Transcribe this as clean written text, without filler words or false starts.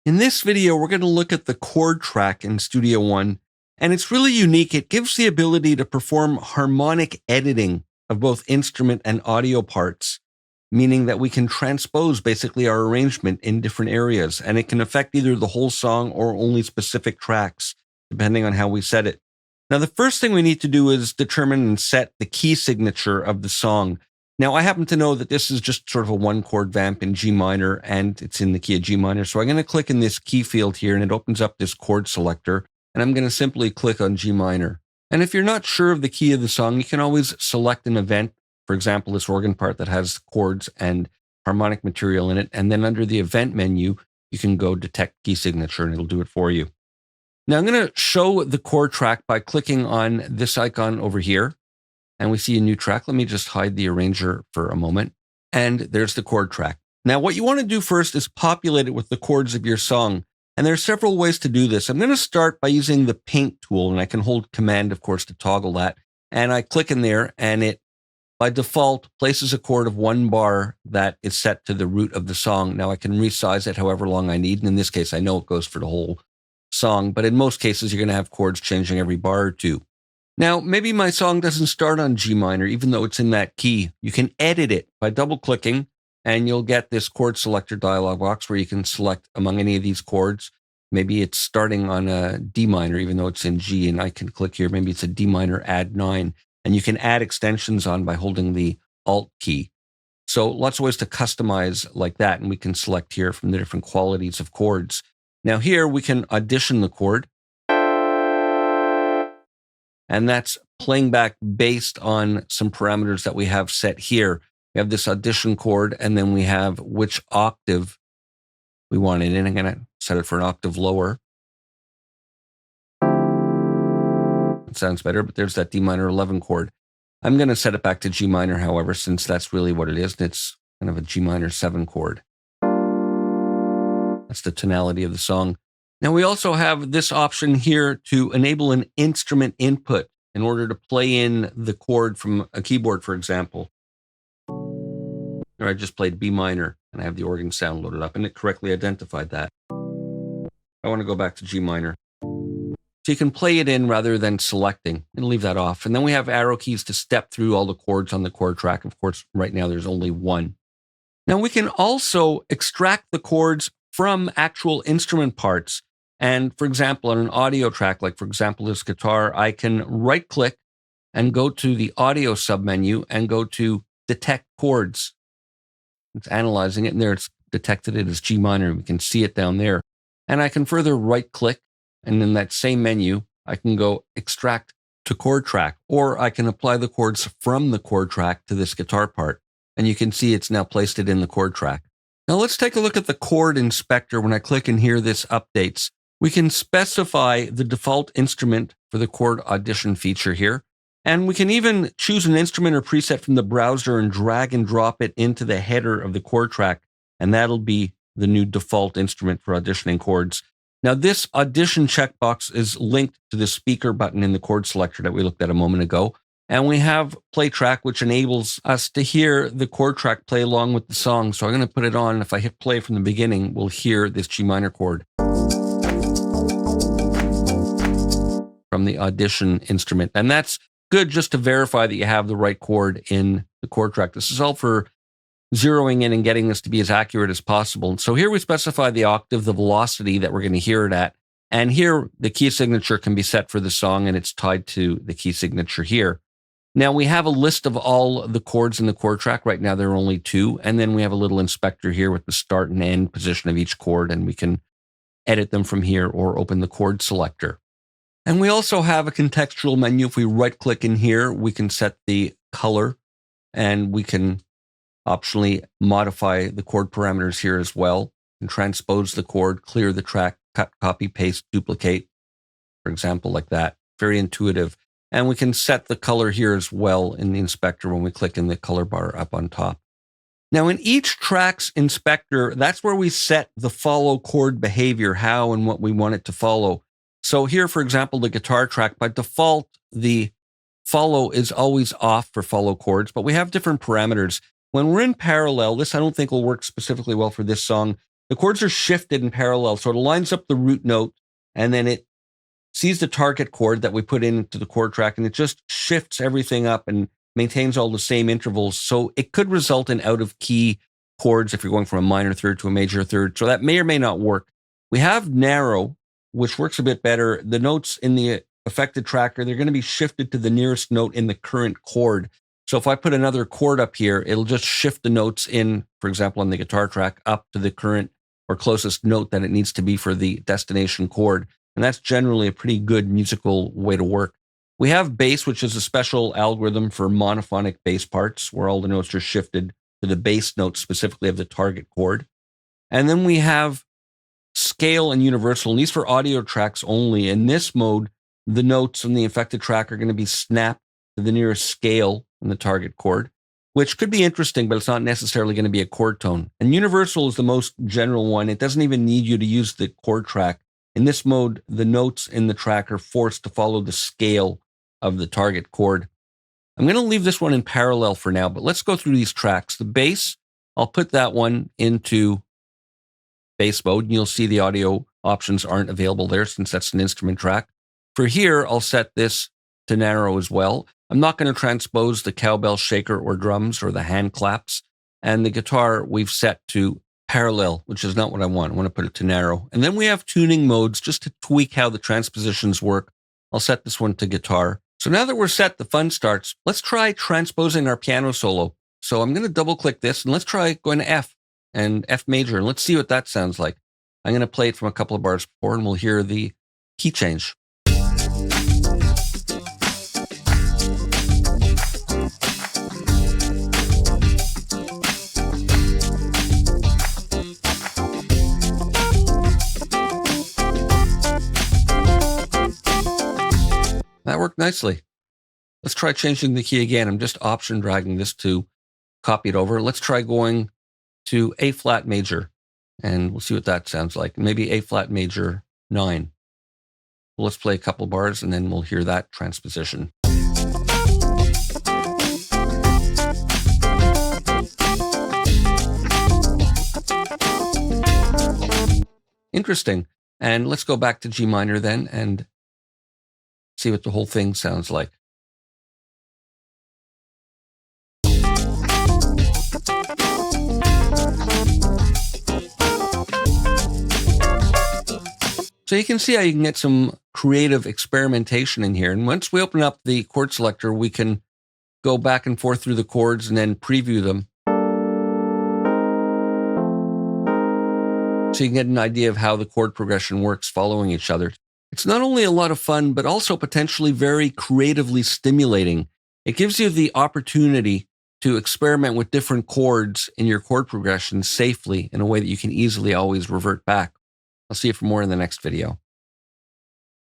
In this video, we're going to look at the chord track in Studio One, and it's really unique. It gives the ability to perform harmonic editing of both instrument and audio parts, meaning that we can transpose basically our arrangement in different areas, and it can affect either the whole song or only specific tracks, depending on how we set it. Now, the first thing we need to do is determine and set the key signature of the song. Now, I happen to know that this is just sort of a one-chord vamp in G minor, and it's in the key of G minor. So I'm going to click in this key field here, and it opens up this chord selector, and I'm going to simply click on G minor. And if you're not sure of the key of the song, you can always select an event, for example, this organ part that has chords and harmonic material in it, and then under the event menu, you can go detect key signature, and it'll do it for you. Now, I'm going to show the chord track by clicking on this icon over here. And we see a new track. Let me just hide the arranger for a moment. And there's the chord track. Now, what you want to do first is populate it with the chords of your song. And there are several ways to do this. I'm going to start by using the paint tool, and I can hold Command, of course, to toggle that. And I click in there, and it, by default, places a chord of 1 bar that is set to the root of the song. Now, I can resize it however long I need. And in this case, I know it goes for the whole song. But in most cases, you're going to have chords changing every bar or two. Now, maybe my song doesn't start on G minor, even though it's in that key. You can edit it by double-clicking, and you'll get this chord selector dialog box where you can select among any of these chords. Maybe it's starting on a D minor, even though it's in G, and I can click here. Maybe it's a D minor, add 9. And you can add extensions on by holding the Alt key. So lots of ways to customize like that, and we can select here from the different qualities of chords. Now here, we can audition the chord. And that's playing back based on some parameters that we have set here. We have this audition chord, and then we have which octave we want it in. I'm going to set it for an octave lower. It sounds better, but there's that D minor 11 chord. I'm going to set it back to G minor, however, since that's really what it is. And it's kind of a G minor 7 chord. That's the tonality of the song. Now, we also have this option here to enable an instrument input in order to play in the chord from a keyboard, for example. Or I just played B minor, and I have the organ sound loaded up, and it correctly identified that. I want to go back to G minor. So you can play it in rather than selecting, and leave that off. And then we have arrow keys to step through all the chords on the chord track. Of course, right now there's only one. Now, we can also extract the chords from actual instrument parts. And for example, on an audio track, like for example, this guitar, I can right click and go to the audio submenu and go to detect chords. It's analyzing it, and there it's detected it as G minor. We can see it down there. And I can further right click, and in that same menu, I can go extract to chord track, or I can apply the chords from the chord track to this guitar part. And you can see it's now placed it in the chord track. Now let's take a look at the chord inspector. When I click in here, this updates. We can specify the default instrument for the chord audition feature here. And we can even choose an instrument or preset from the browser and drag and drop it into the header of the chord track. And that'll be the new default instrument for auditioning chords. Now, this audition checkbox is linked to the speaker button in the chord selector that we looked at a moment ago. And we have play track, which enables us to hear the chord track play along with the song. So I'm going to put it on. If I hit play from the beginning, we'll hear this G minor chord from the audition instrument. And that's good just to verify that you have the right chord in the chord track. This is all for zeroing in and getting this to be as accurate as possible. So here we specify the octave, the velocity that we're going to hear it at. And here the key signature can be set for the song, and it's tied to the key signature here. Now we have a list of all the chords in the chord track. Right now there are only 2. And then we have a little inspector here with the start and end position of each chord, and we can edit them from here or open the chord selector. And we also have a contextual menu. If we right click in here, we can set the color, and we can optionally modify the chord parameters here as well, and transpose the chord, clear the track, cut, copy, paste, duplicate, for example, like that. Very intuitive. And we can set the color here as well in the inspector when we click in the color bar up on top. Now, in each track's inspector, that's where we set the follow chord behavior, how and what we want it to follow. So here, for example, the guitar track, by default, the follow is always off for follow chords, but we have different parameters. When we're in parallel, this I don't think will work specifically well for this song, the chords are shifted in parallel. So it lines up the root note, and then it sees the target chord that we put into the chord track, and it just shifts everything up and maintains all the same intervals. So it could result in out of key chords if you're going from a minor third to a major third. So that may or may not work. We have narrow, which works a bit better. The notes in the affected tracker, they're going to be shifted to the nearest note in the current chord. So if I put another chord up here, it'll just shift the notes in, for example, on the guitar track, up to the current or closest note that it needs to be for the destination chord. And that's generally a pretty good musical way to work. We have bass, which is a special algorithm for monophonic bass parts, where all the notes are shifted to the bass note specifically of the target chord. And then we have scale and universal, and these for audio tracks only. In this mode, the notes on the affected track are going to be snapped to the nearest scale in the target chord, which could be interesting, but it's not necessarily going to be a chord tone. And universal is the most general one. It doesn't even need you to use the chord track. In this mode, the notes in the track are forced to follow the scale of the target chord. I'm going to leave this one in parallel for now, but let's go through these tracks. The bass, I'll put that one into bass mode, and you'll see the audio options aren't available there since that's an instrument track. For here, I'll set this to narrow as well. I'm not going to transpose the cowbell shaker or drums or the hand claps. And the guitar we've set to parallel, which is not what I want. I want to put it to narrow. And then we have tuning modes just to tweak how the transpositions work. I'll set this one to guitar. So now that we're set, the fun starts. Let's try transposing our piano solo. So I'm going to double click this and let's try going to F and F major. And let's see what that sounds like. I'm going to play it from a couple of bars before and we'll hear the key change. That worked nicely. Let's try changing the key again. I'm just option dragging this to copy it over. Let's try going to A flat major and we'll see what that sounds like. Maybe A flat major 9. Well, let's play a couple bars and then we'll hear that transposition. Interesting. And let's go back to G minor then and see what the whole thing sounds like. So you can see how you can get some creative experimentation in here. And once we open up the chord selector, we can go back and forth through the chords and then preview them. So you can get an idea of how the chord progression works following each other. It's not only a lot of fun, but also potentially very creatively stimulating. It gives you the opportunity to experiment with different chords in your chord progression safely in a way that you can easily always revert back. I'll see you for more in the next video.